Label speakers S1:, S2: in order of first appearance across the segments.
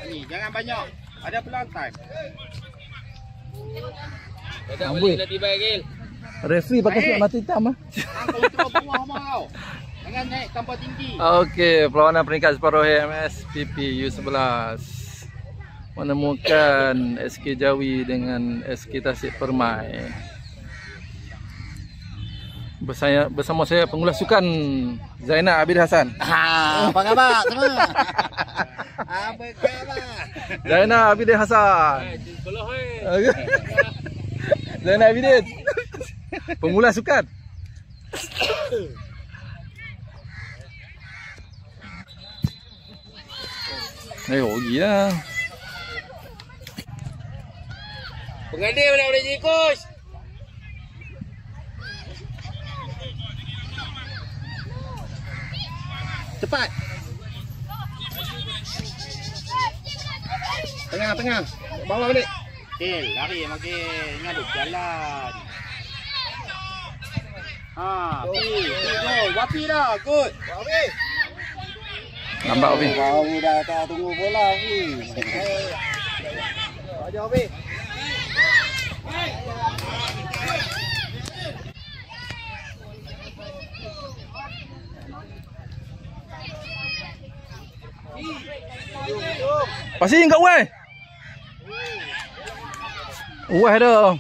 S1: Ni jangan banyak. Ada peluang time.
S2: Tak boleh nak tiba Gil. Referee pakai surat mata hitam ah.
S1: Kau terus buang mau. Jangan naik tanpa tinggi.
S2: Okey, perlawanan peringkat separuh HMS PP U11 menemukan SK Jawi dengan SK Tasik Permai. Bersama saya pengulas sukan Zainal Abid Hassan.
S1: Apa khabar semua? Apa khabar?
S2: Zainal Abid Hassan. Zainal Abidin. Pengulas sukan. Ayo, gila.
S1: Pengadil mana boleh jadi coach? Cepat. Tengah. Bawah balik. Okey, lari makin ngaduk jalan. Go. Wapi dah. Good. Wapi.
S2: Nampak Wapi.
S1: Baru dah tak tunggu bola Wapi. Aja Wapi.
S2: Passing kat Uai. Uai ada.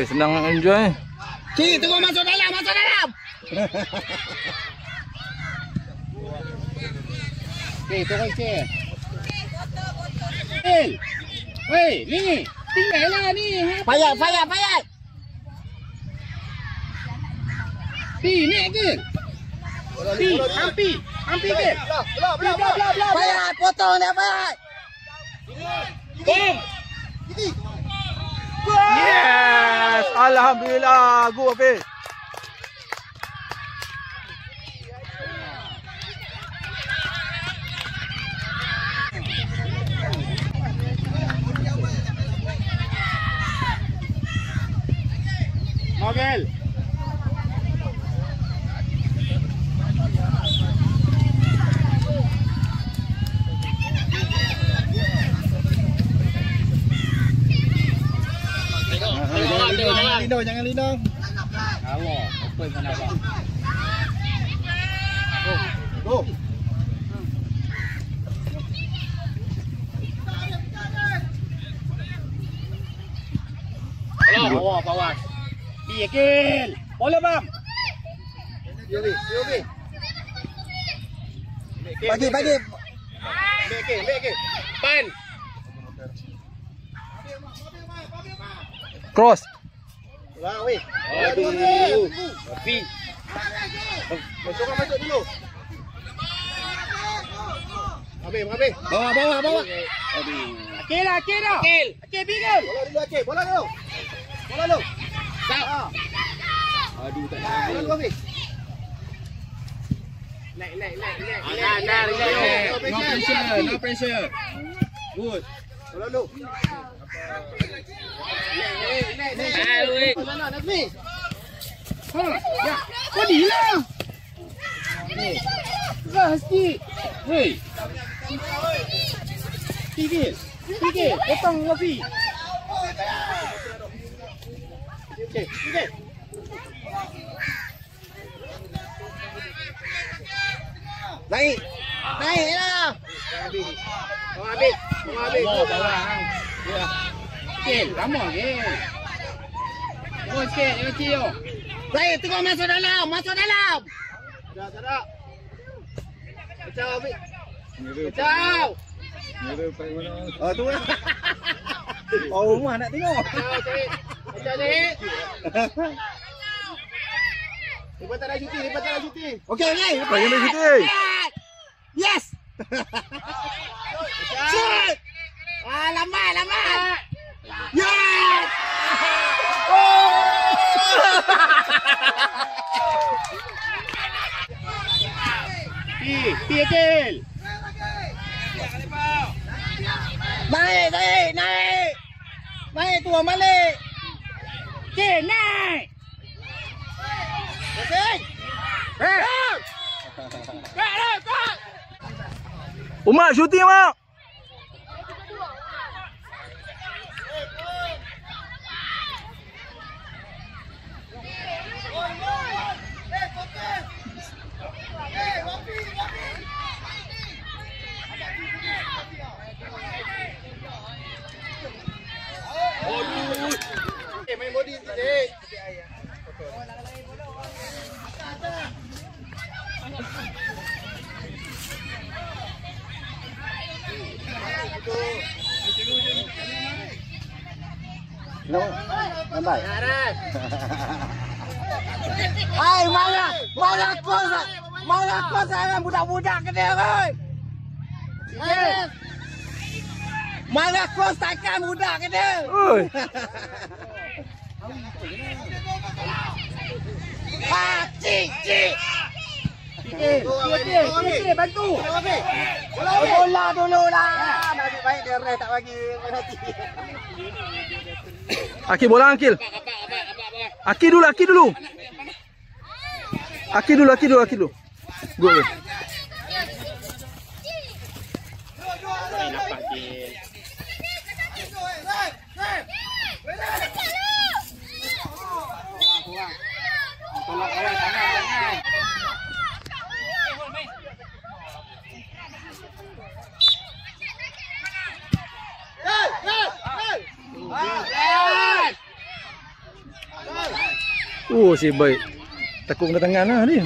S2: Senang enjoy.
S1: Cik, tunggu masuk dalam. Cik, turun cik. Weh, ni. Tinggallah ni. Payat. Ni ke? Hampir ke? Belah. Payat, potong dia payat. Bom.
S2: Yes! Alhamdulillah. Go Wapi.
S1: Mogel. Jangan lindung. Allah, open sana bang. Go. Bawah. Pikir. Bola bang. Yogi. Bagi. Bagi. Pan.
S2: Cross.
S1: Wah, weh. Aduh. Tapi. Masuk dulu. Habis. Bawa. Aduh. Akil dah. Akil bigel. Bola dulu. Stop. Aduh, tak ada. Bola dulu, habis. Naik. No pressure. Good. Bola dulu. Naik. Nazmi. Ya. Kau ni lah. Sikit. Hei. Fikir. Potong Wafi. Okey. Naik lah. Kau habis. Bawah. Ya. Okey, lama ke? Tunggu sikit, jangan cium. Naik, tengok masuk dalam. Tak. Kacau habis. Kacau. Oh, tu lah. Oh, rumah nak tengok. Kacau cik. Lepas tak nak cuti. Okey.
S2: Lepas nak cuti.
S1: Yes. Shoot. Lambat. Yes. Pikir. Naik. Naik tuan balik. Okey, naik. Pusing.
S2: Umar shooting Mak.
S1: Main body sikit. Nampak? Hai, mana kau sayang budak-budak ke dia, oi? Mana kau takkan budak ke dia?
S2: Oi.
S1: Cik. Bantu. Bola dulu lah. Nasib baik dia rest tak bagi penalti.
S2: Akil bola Akil. Akil dulu. Gol dia.
S1: Nampak Akil. Tolak awal tangan.
S2: Oh, si baik. Tekuk ke tangan lah dia.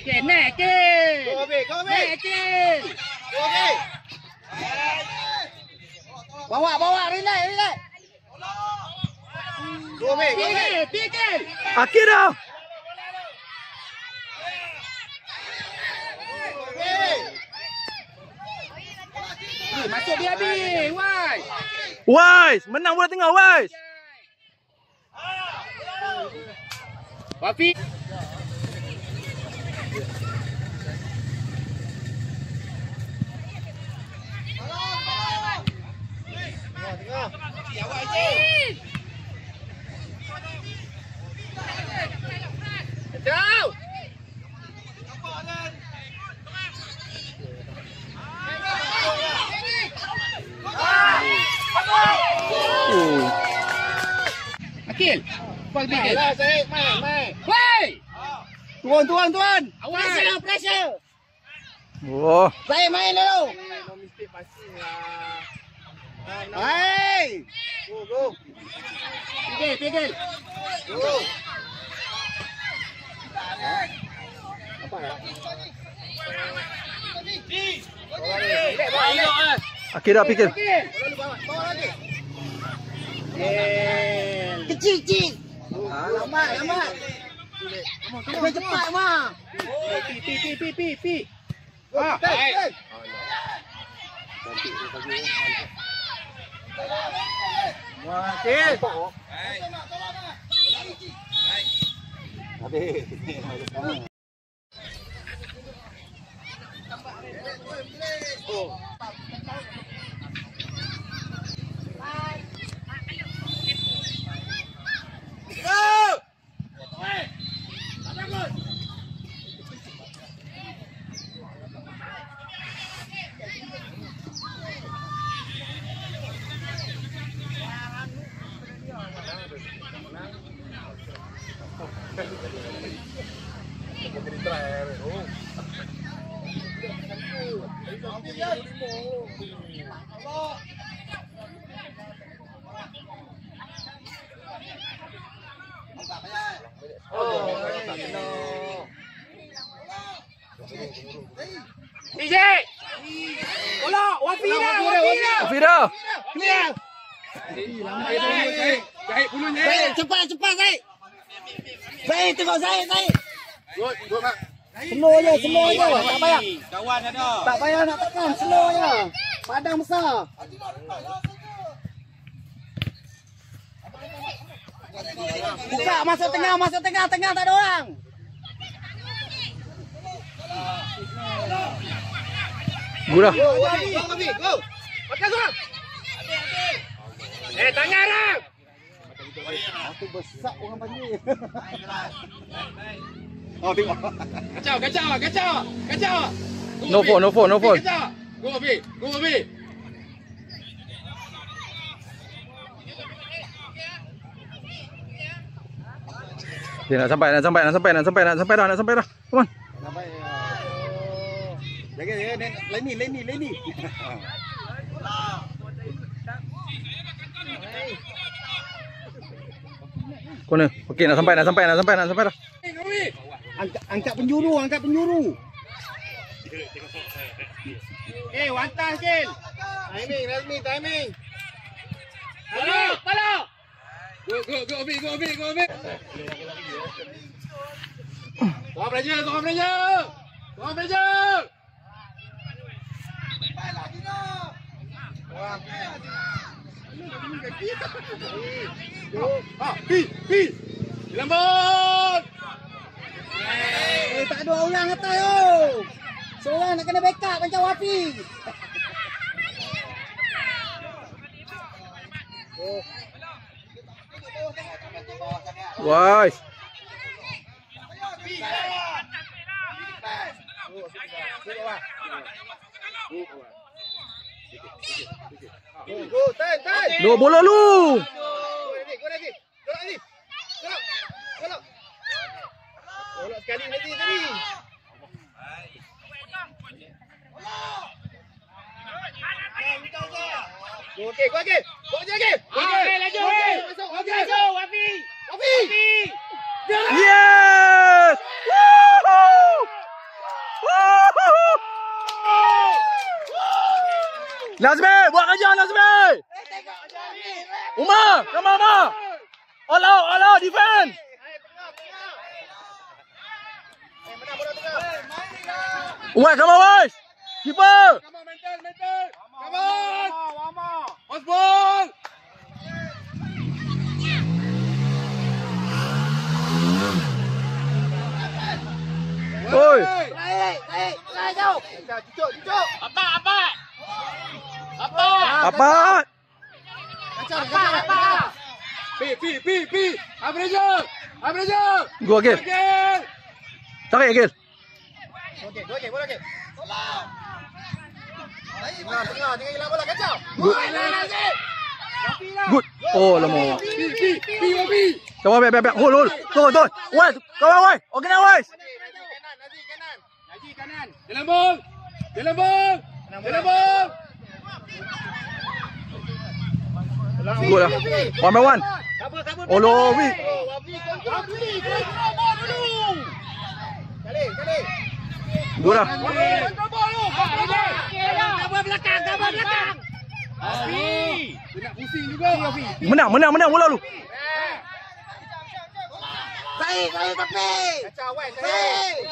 S1: Okey, naik Akil. Go Akil. Bawa, relax. Go Akil.
S2: Akil dah.
S1: Masuk dia habis.
S2: Wise, menang bola tengah Wise.
S1: Wafi. Jauh. Akil. Main. Woi. Tuan. Pressure.
S2: Oh,
S1: Saya main dulu. Hai. Go. Pikir. Go. Apa ya?
S2: Akil dah fikir.
S1: Bawa lagi. Kecil. Lama. Cepat mah. Pi. Baik. Wakil. DJ. Bola, Wafi dah. Clear. Jahit bulunya. Cepat, Zaid. Zaid, tengok Zaid. Good, Mak. Slow je. Tak payah.
S3: Kawan ada.
S1: Tak payah nak tekan, slow je. Padang besar. Buka masuk tengah, tak ada orang.
S2: Gula.
S1: Go. Pakai surat. Tanya orang. Aku besar orang panggil. Oh, tengok. Kacau.
S2: No phone.
S1: Kacau. Go, Abi.
S2: Okay, nak sampai dah. Come on.
S1: Sampai. Jaga. Lain ni.
S2: Corner. Okey, nak sampai dah.
S1: Angkat penjuru. Wantas Gil. Timing. Follow. Go Abi. Kau belajar. Pi. Lambat. Tak ada orang atas yo. Seorang nak kena backup macam Wafi.
S2: Wais.
S1: Go, turn.
S2: Dua bola lu.
S1: Go lagi. Golok sekali tadi. Okey, go lagi. Laju. Masuk, Wafi.
S2: Yes! Nazmi, buat kerja Nazmi. Umar, come on, Umar. All out, defend. Wait, come on, boys. Keeper.
S1: Come on, mental. Come on. Osbol.
S2: Oi.
S1: Naik jauh. Cucuk.
S2: Apa?
S1: Apa? Pi. Abraja.
S2: Go again. Tarik again.
S1: Okey, bola okey. Tengah, hilang bola kacau.
S2: Good. Oh, lama.
S1: Pi.
S2: Come on, back. Hold. Turun. Wait, come on, wait. Organize.
S1: Naji kanan. Jalan bol.
S2: Good lah. 1 by 1. Oh, Lovi.
S1: Kali.
S2: Good lah.
S1: Gambar belakang. Afi. Nak pusing juga Afi.
S2: Menang bola lu.
S1: Baik tapi. Kacau saya.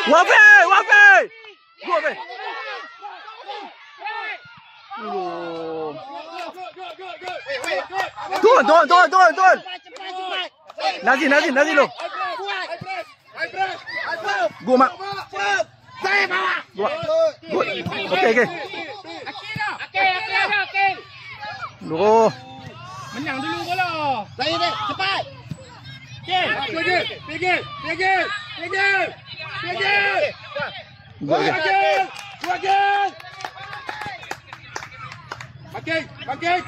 S2: Wafi. Go Wafi. Turun. Nazi lu. Go Mak.
S1: Saya bawa.
S2: Good. Okay. Loh.
S1: Menang dulu bola. Saya dek, cepat. Pergi.
S2: Go again.
S1: Pakai.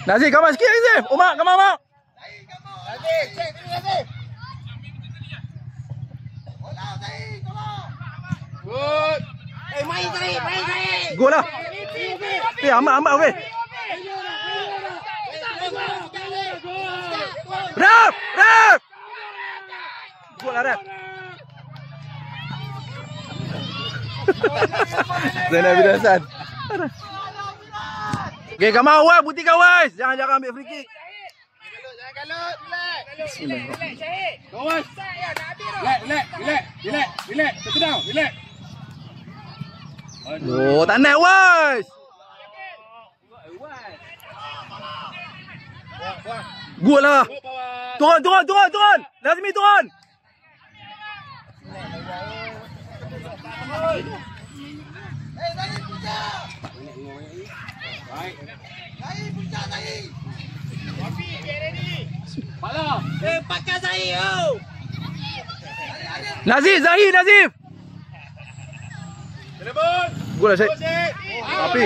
S2: Nazi, come on sikit Nazi. Umar, come on.
S1: Nazi, cek dulu Nazi. Bola Nazi, tolong. Good. Main Nazi.
S2: Go lah. Amat weh. Rap. Go lah Rap. Zainal Abidin Hassan. Okay, come on, weh. Buktikan weh. Jangan ambil free kick.
S1: Jangan kalut.
S2: Bismillahirrahmanirrahim.
S1: Kawas. Relax. Sit down. Relax.
S2: Oh, tak naik weh. Gol lah. Turun. Lazmi turun.
S1: Pakai Zahir.
S2: Nazif. Gol lah Syed. Tapi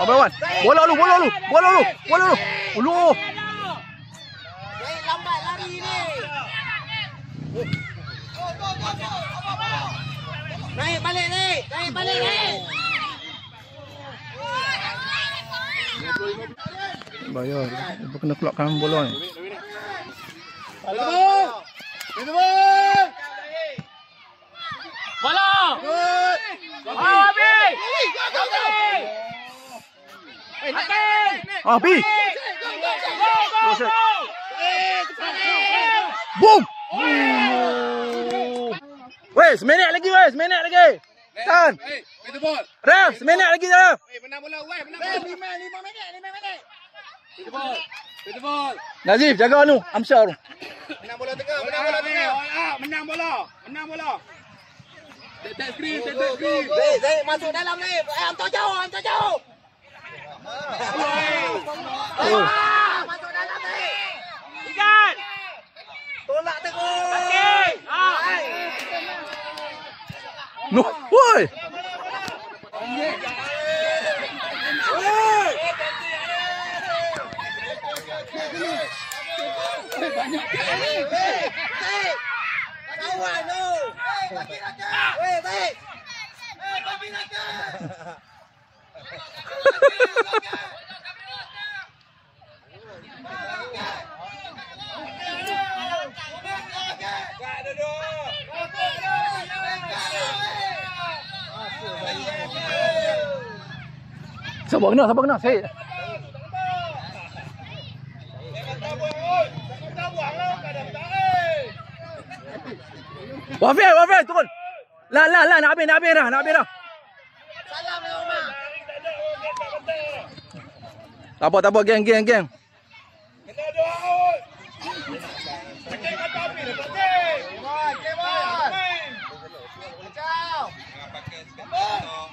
S2: lawan. Bola lu. Ulu.
S1: Zahir lambat lari ni. Naik balik ni.
S2: Bayar. Dia kena keluarkan bola ni.
S1: Bola.
S2: Api. Boom. Weh, seminit lagi. Tahan. Ref, seminit lagi Ref.
S1: Menang bola. 5 minit.
S2: Nazif, jaga anu. Amsyar.
S1: Menang bola tengah. Menang bola. Tek screen. Zahir masuk dalam ni. Hantar jauh. Masuk dalam ni. Ikan. Tolak terus.
S2: No, woi.
S1: Kawan tu. Baik.
S2: Siapa kena? Syed. Wafir, turun. Lah, nak habis dah.
S1: Salam ni Omar.
S2: Tak apa, geng.
S1: Kena doa out. Pakai kata api dah pakai. Kebal. Kacau. Pakai sekarang.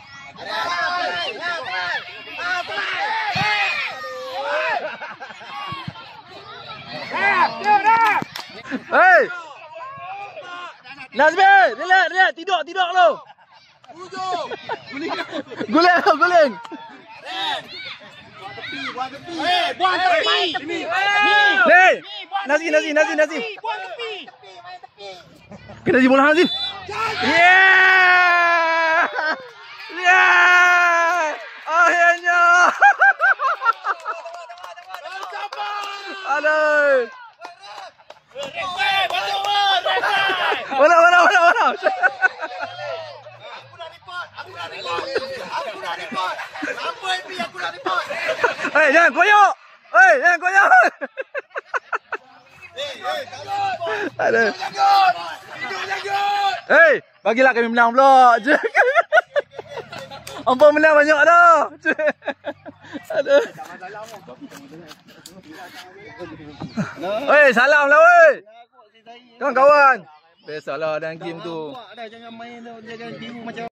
S2: Hey. Nazmi, relax. Tidur lu. Guling.
S1: Buang tepi.
S2: Hey. Nazmi.
S1: Buang tepi.
S2: Kena di bola Nazmi. Yeah. Akhirnya. Aduh. Mana?
S1: Aku nak report. Apa MP aku nak report.
S2: Jangan koyak. Aduh. Bagilah kami menang pula. Ampun menang banyak dah. Aduh. Salam lah kawan-kawan. Biasalah dalam game tu.
S1: Jangan main, jangan tiru macam